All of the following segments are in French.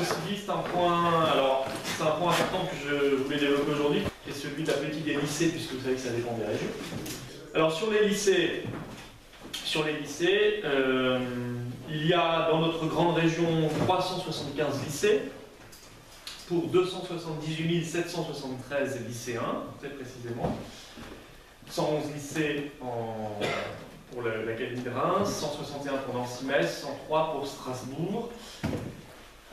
ceci dit, c'est un point important que je voulais développer aujourd'hui, qui est celui de la politique des lycées, puisque vous savez que ça dépend des régions. Alors sur les lycées, il y a dans notre grande région 375 lycées, pour 278 773 lycéens, très précisément. 111 lycées pour l'Académie de Reims, 161 pour Nancy-Metz, 103 pour Strasbourg,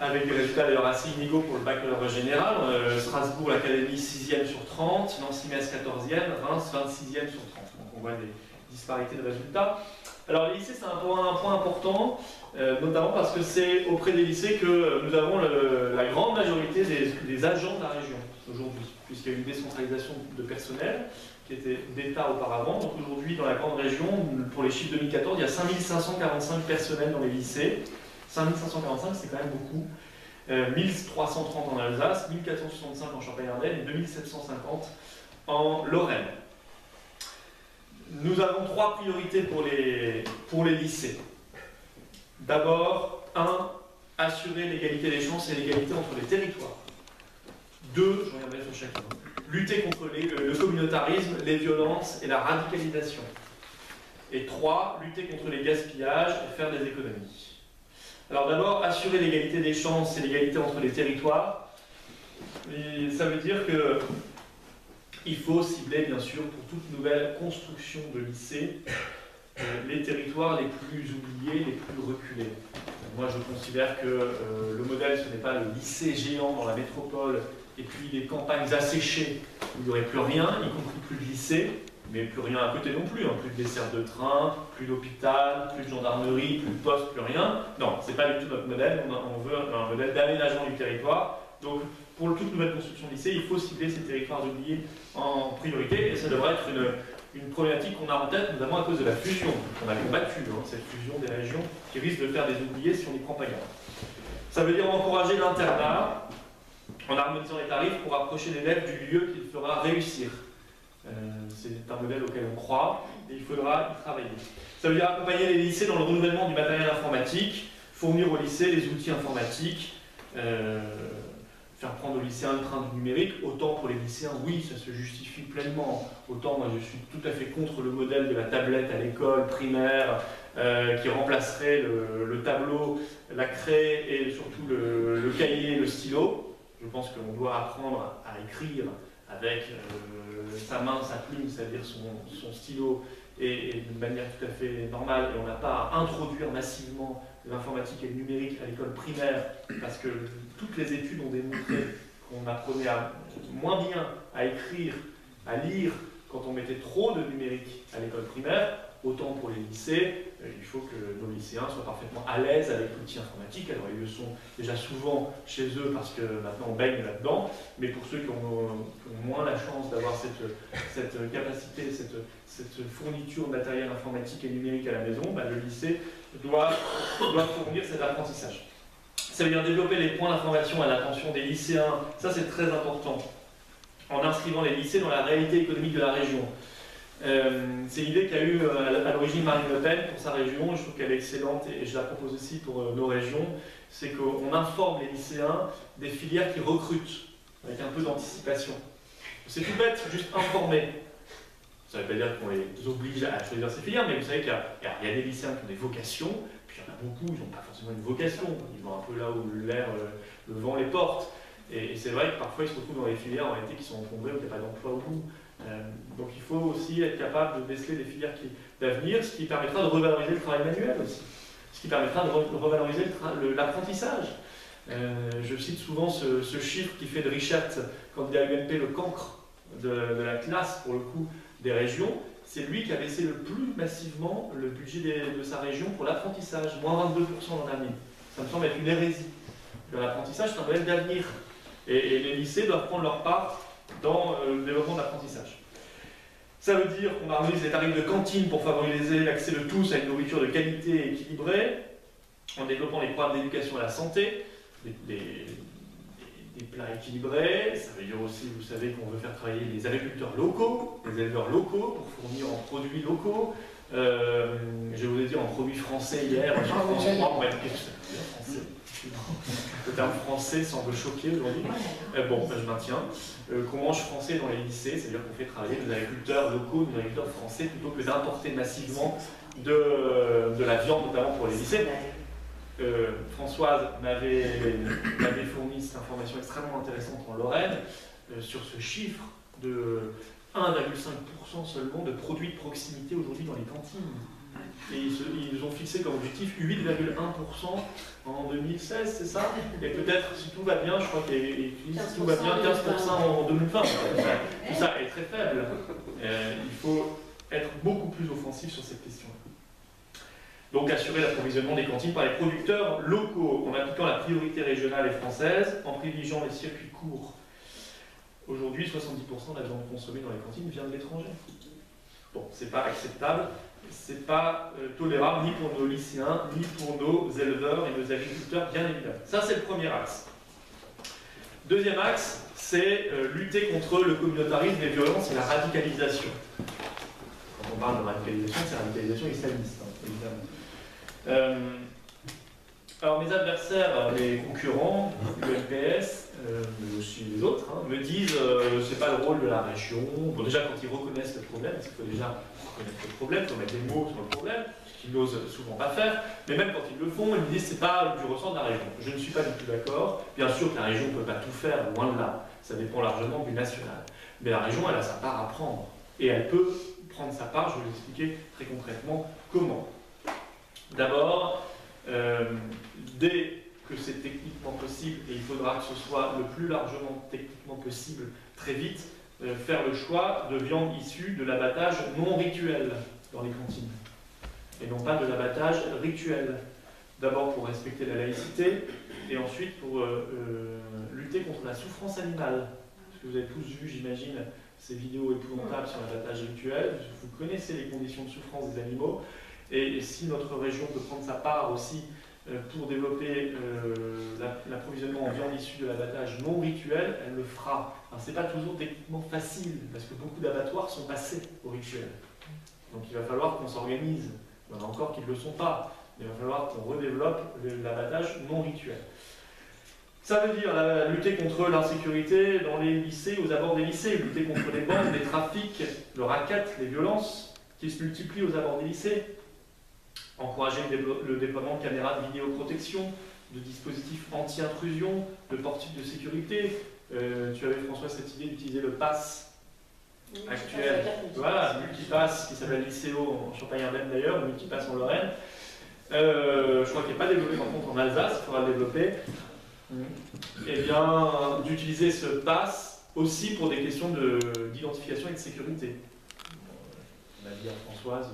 avec des résultats d'ailleurs assez inégaux pour le baccalauréat général. Strasbourg, l'Académie 6e sur 30, Nancy-Metz 14e, Reims 26e sur 30. Donc on voit des disparités de résultats. Alors les lycées, c'est un point important, notamment parce que c'est auprès des lycées que nous avons la grande majorité des agents de la région aujourd'hui, puisqu'il y a une décentralisation de personnel qui était d'État auparavant. Donc aujourd'hui, dans la grande région, pour les chiffres 2014, il y a 5545 personnels dans les lycées. 5545, c'est quand même beaucoup. 1330 en Alsace, 1465 en Champagne-Ardenne et 2750 en Lorraine. Nous avons 3 priorités pour les lycées. D'abord, 1. Assurer l'égalité des chances et l'égalité entre les territoires. 2. Je reviendrai sur chacun. Lutter contre le communautarisme, les violences et la radicalisation. Et 3. Lutter contre les gaspillages et faire des économies. Alors d'abord, assurer l'égalité des chances et l'égalité entre les territoires. Et ça veut dire que il faut cibler, bien sûr, pour toute nouvelle construction de lycée, les territoires les plus oubliés, les plus reculés. Moi, je considère que le modèle, ce n'est pas le lycée géant dans la métropole et puis les campagnes asséchées où il n'y aurait plus rien, y compris plus de lycée, mais plus rien à côté non plus, hein, plus de dessert de train, plus d'hôpital, plus de gendarmerie, plus de poste, plus rien. Non, ce n'est pas du tout notre modèle, on veut un modèle d'aménagement du territoire. Donc, pour toute nouvelle construction de lycée, il faut cibler ces territoires oubliés en priorité, et ça devrait être une problématique qu'on a en tête, notamment à cause de la fusion qu'on a combattue, hein, cette fusion des régions qui risque de faire des oubliés si on n'y prend pas garde. Ça veut dire encourager l'internat en harmonisant les tarifs pour approcher l'élève du lieu qu'il fera réussir. C'est un modèle auquel on croit et il faudra y travailler. Ça veut dire accompagner les lycées dans le renouvellement du matériel informatique, fournir aux lycées les outils informatiques, faire prendre aux lycéens le train du numérique. Autant pour les lycéens, oui, ça se justifie pleinement. Autant moi je suis tout à fait contre le modèle de la tablette à l'école primaire qui remplacerait le tableau, la craie et surtout le cahier, le stylo. Je pense qu'on doit apprendre à écrire avec sa main, sa plume, c'est-à-dire son stylo, et de manière tout à fait normale. Et on n'a pas à introduire massivement l'informatique et le numérique à l'école primaire, parce que toutes les études ont démontré qu'on apprenait moins bien à écrire, à lire, quand on mettait trop de numérique à l'école primaire. Autant pour les lycées, il faut que nos lycéens soient parfaitement à l'aise avec l'outil informatique. Alors ils le sont déjà souvent chez eux parce que maintenant on baigne là-dedans, mais pour ceux qui ont moins la chance d'avoir cette capacité, cette fourniture de matériel informatique et numérique à la maison, le lycée doit fournir cet apprentissage. Ça veut dire développer les points d'information à l'attention des lycéens, ça c'est très important, en inscrivant les lycées dans la réalité économique de la région. C'est l'idée qu'a eu à l'origine Marine Le Pen pour sa région, et je trouve qu'elle est excellente et je la propose aussi pour nos régions, c'est qu'on informe les lycéens des filières qui recrutent, avec un peu d'anticipation. C'est tout bête, juste informer. Ça ne veut pas dire qu'on les oblige à choisir ces filières, mais vous savez qu'il y a des lycéens qui ont des vocations, puis il y en a beaucoup, ils n'ont pas forcément une vocation, ils vont un peu là où le vent les porte. Et c'est vrai que parfois ils se retrouvent dans des filières en réalité qui sont encombrées où il n'y a pas d'emploi au bout. Donc il faut aussi être capable de déceler des filières d'avenir, ce qui permettra de revaloriser le travail manuel aussi, ce qui permettra de revaloriser l'apprentissage. Je cite souvent ce chiffre qui fait de Richert, candidat à l'UMP, le cancre de la classe, pour le coup, des régions. C'est lui qui a baissé le plus massivement le budget de sa région pour l'apprentissage, moins 22% l'an dernier. Ça me semble être une hérésie. L'apprentissage, c'est un modèle d'avenir. Et les lycées doivent prendre leur part dans le développement de l'apprentissage. Ça veut dire qu'on harmonise les tarifs de cantine pour favoriser l'accès de tous à une nourriture de qualité et équilibrée, en développant les programmes d'éducation à la santé, des plats équilibrés. Ça veut dire aussi, vous savez, qu'on veut faire travailler les agriculteurs locaux, les éleveurs locaux, pour fournir en produits locaux. Je vous ai dit en produits français hier, je pense que français. Le terme français semble choquer aujourd'hui. Bon, je maintiens. Qu'on mange français dans les lycées, c'est-à-dire qu'on fait travailler nos agriculteurs locaux, nos agriculteurs français, plutôt que d'importer massivement de la viande, notamment pour les lycées. Françoise m'avait fourni cette information extrêmement intéressante en Lorraine sur ce chiffre de 1,5% seulement de produits de proximité aujourd'hui dans les cantines. Et ils ont fixé comme objectif 8,1% en 2016, c'est ça? Et peut-être, si tout va bien, je crois qu'il si tout va bien, 15% en 2020. Tout ça est très faible. Il faut être beaucoup plus offensif sur cette question. Donc assurer l'approvisionnement des cantines par les producteurs locaux en appliquant la priorité régionale et française, en privilégiant les circuits courts. Aujourd'hui, 70% de la viande consommée dans les cantines vient de l'étranger. Bon, c'est pas acceptable, c'est pas tolérable ni pour nos lycéens, ni pour nos éleveurs et nos agriculteurs, bien évidemment. Ça, c'est le premier axe. Deuxième axe, c'est lutter contre le communautarisme, les violences et la radicalisation. Quand on parle de radicalisation, c'est la radicalisation islamiste, hein, évidemment. Alors mes adversaires, les concurrents, l'ULPS, mais aussi les autres, hein, me disent c'est pas le rôle de la région. Bon, déjà quand ils reconnaissent le problème, parce qu'il faut déjà reconnaître le problème, il faut mettre des mots sur le problème, ce qu'ils n'osent souvent pas faire, mais même quand ils le font, ils me disent c'est pas du ressort de la région. Je ne suis pas du tout d'accord. Bien sûr que la région ne peut pas tout faire, loin de là. Ça dépend largement du national. Mais la région, elle a sa part à prendre. Et elle peut prendre sa part, je vais vous expliquer très concrètement comment. D'abord, dès que c'est techniquement possible, et il faudra que ce soit le plus largement techniquement possible, très vite, faire le choix de viande issue de l'abattage non rituel dans les cantines, et non pas de l'abattage rituel. D'abord pour respecter la laïcité, et ensuite pour lutter contre la souffrance animale. Parce que vous avez tous vu, j'imagine, ces vidéos épouvantables sur l'abattage rituel, vous connaissez les conditions de souffrance des animaux, et si notre région peut prendre sa part aussi pour développer l'approvisionnement en viande issue de l'abattage non rituel, elle le fera. Alors c'est pas toujours techniquement facile, parce que beaucoup d'abattoirs sont passés au rituel. Donc il va falloir qu'on s'organise. Il y en a encore qui ne le sont pas, mais il va falloir qu'on redéveloppe l'abattage non rituel. Ça veut dire lutter contre l'insécurité dans les lycées, aux abords des lycées, lutter contre les bandes, les trafics, le racket, les violences qui se multiplient aux abords des lycées, encourager le déploiement de caméras de vidéoprotection, de dispositifs anti-intrusion, de portiques de sécurité. Tu avais, François, cette idée d'utiliser le pass actuel, voilà, multipass, qui s'appelle Lycéo en Champagne-Ardenne d'ailleurs, multipass en Lorraine. Je crois qu'il n'est pas développé par contre en Alsace, il faudra le développer. Eh bien, d'utiliser ce pass aussi pour des questions d'identification et de sécurité. On a dit à Françoise,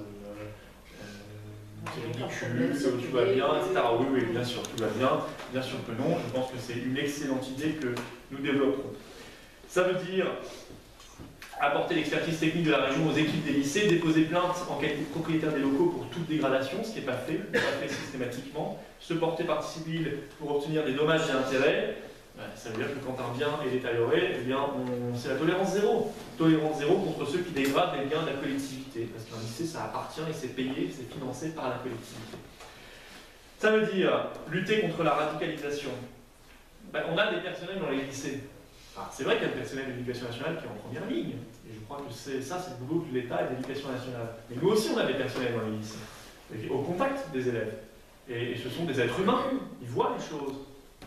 c'est ridicule, tout va bien, etc. Oui, oui, bien sûr, tout va bien sûr que non. Je pense que c'est une excellente idée que nous développerons. Ça veut dire apporter l'expertise technique de la région aux équipes des lycées, déposer plainte en qualité de propriétaire des locaux pour toute dégradation, ce qui n'est pas fait, systématiquement, se porter partie civile pour obtenir des dommages et intérêts. Ça veut dire que quand un bien est détérioré, eh bien, c'est la tolérance zéro. Tolérance zéro contre ceux qui dégradent les biens de la collectivité. Parce qu'un lycée, ça appartient et c'est payé, c'est financé par la collectivité. Ça veut dire lutter contre la radicalisation. On a des personnels dans les lycées. C'est vrai qu'il y a le personnel de l'éducation nationale qui est en première ligne. Et je crois que c'est le boulot de l'État et de l'éducation nationale. Mais nous aussi, on a des personnels dans les lycées, au contact des élèves. Et ce sont des êtres humains. Ils voient les choses.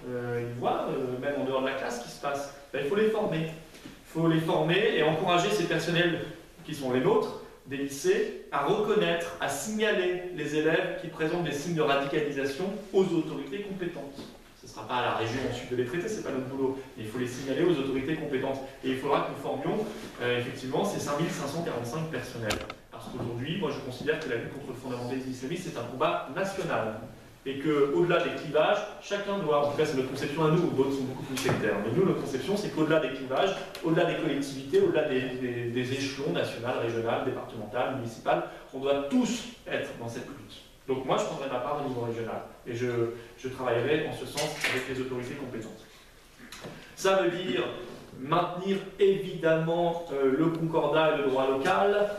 Ils voient, même en dehors de la classe, ce qui se passe. Il faut les former. Il faut les former et encourager ces personnels qui sont les nôtres, des lycées, à reconnaître, à signaler les élèves qui présentent des signes de radicalisation aux autorités compétentes. Ce ne sera pas à la région ensuite de les traiter, ce n'est pas notre boulot. Mais il faut les signaler aux autorités compétentes. Et il faudra que nous formions, effectivement, ces 5545 personnels. Parce qu'aujourd'hui, moi je considère que la lutte contre le fondamentalisme islamiste, c'est un combat national. Et qu'au-delà des clivages, chacun doit, en tout cas c'est notre conception à nous, d'autres sont beaucoup plus sectaires, mais nous, notre conception, c'est qu'au-delà des clivages, au-delà des collectivités, au-delà des échelons national, régional, départemental, municipal, on doit tous être dans cette lutte. Donc moi, je prendrai ma part au niveau régional, et je travaillerai en ce sens avec les autorités compétentes. Ça veut dire maintenir évidemment le concordat et le droit local,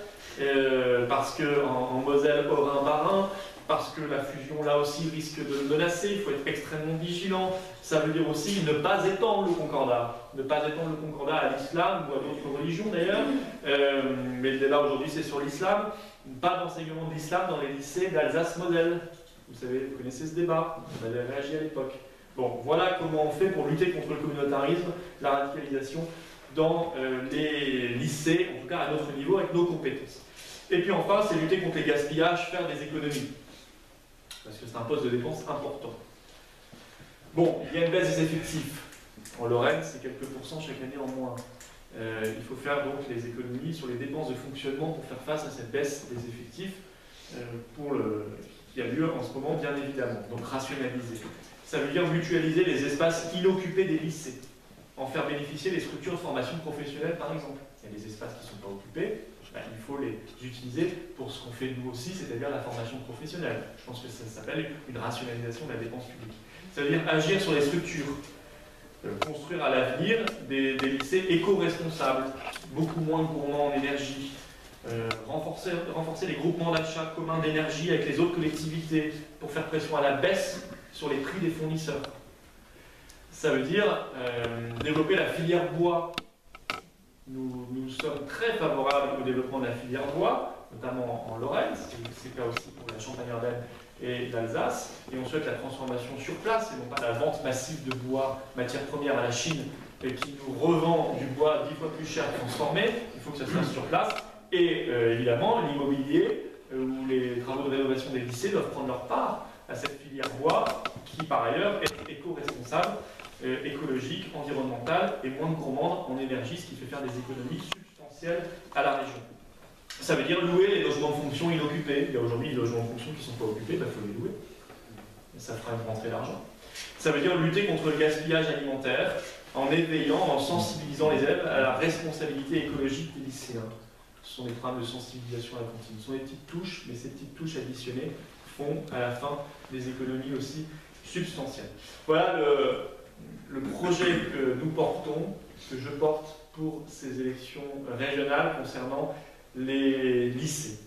parce qu'en Moselle, Haut-Rhin, Bas-Rhin, parce que la fusion, là aussi, risque de le menacer, il faut être extrêmement vigilant. Ça veut dire aussi ne pas étendre le concordat. Ne pas étendre le concordat à l'islam ou à d'autres religions d'ailleurs. Mais le débat aujourd'hui, c'est sur l'islam. Pas d'enseignement de l'islam dans les lycées d'Alsace-Moselle. Vous savez, vous connaissez ce débat, on avait réagi à l'époque. Bon, voilà comment on fait pour lutter contre le communautarisme, la radicalisation dans les lycées, en tout cas à notre niveau, avec nos compétences. Et puis enfin, c'est lutter contre les gaspillages, faire des économies. Parce que c'est un poste de dépense important. Bon, il y a une baisse des effectifs. En Lorraine, c'est quelques pourcents chaque année en moins. Il faut faire donc les économies sur les dépenses de fonctionnement pour faire face à cette baisse des effectifs qui a lieu en ce moment, bien évidemment. Donc rationaliser. Ça veut dire mutualiser les espaces inoccupés des lycées. En faire bénéficier les structures de formation professionnelle, par exemple. Il y a des espaces qui ne sont pas occupés, il faut les utiliser pour ce qu'on fait nous aussi, c'est-à-dire la formation professionnelle. Je pense que ça s'appelle une rationalisation de la dépense publique. Ça veut dire agir sur les structures, construire à l'avenir des lycées éco-responsables, beaucoup moins gourmands en énergie, renforcer les groupements d'achat communs d'énergie avec les autres collectivités pour faire pression à la baisse sur les prix des fournisseurs. Ça veut dire développer la filière bois. Nous sommes très favorables au développement de la filière bois, notamment en Lorraine, c'est le cas aussi pour la Champagne-Ardenne et l'Alsace, et on souhaite la transformation sur place, et non pas la vente massive de bois, matière première à la Chine, et qui nous revend du bois 10 fois plus cher transformé. Il faut que ça se fasse sur place, et évidemment l'immobilier ou les travaux de rénovation des lycées doivent prendre leur part à cette filière bois, qui par ailleurs est éco-responsable, écologique, environnementale et moins gourmande en énergie, ce qui fait faire des économies substantielles à la région. Ça veut dire louer les logements de fonction inoccupés. Il y a aujourd'hui des logements de fonction qui ne sont pas occupés, il faut les louer. Et ça fera une rentrée d'argent. Ça veut dire lutter contre le gaspillage alimentaire en éveillant, en sensibilisant les élèves à la responsabilité écologique des lycéens. Ce sont des programmes de sensibilisation à la cantine. Ce sont des petites touches, mais ces petites touches additionnées font à la fin des économies aussi substantielles. Voilà le projet que nous portons, que je porte pour ces élections régionales concernant les lycées.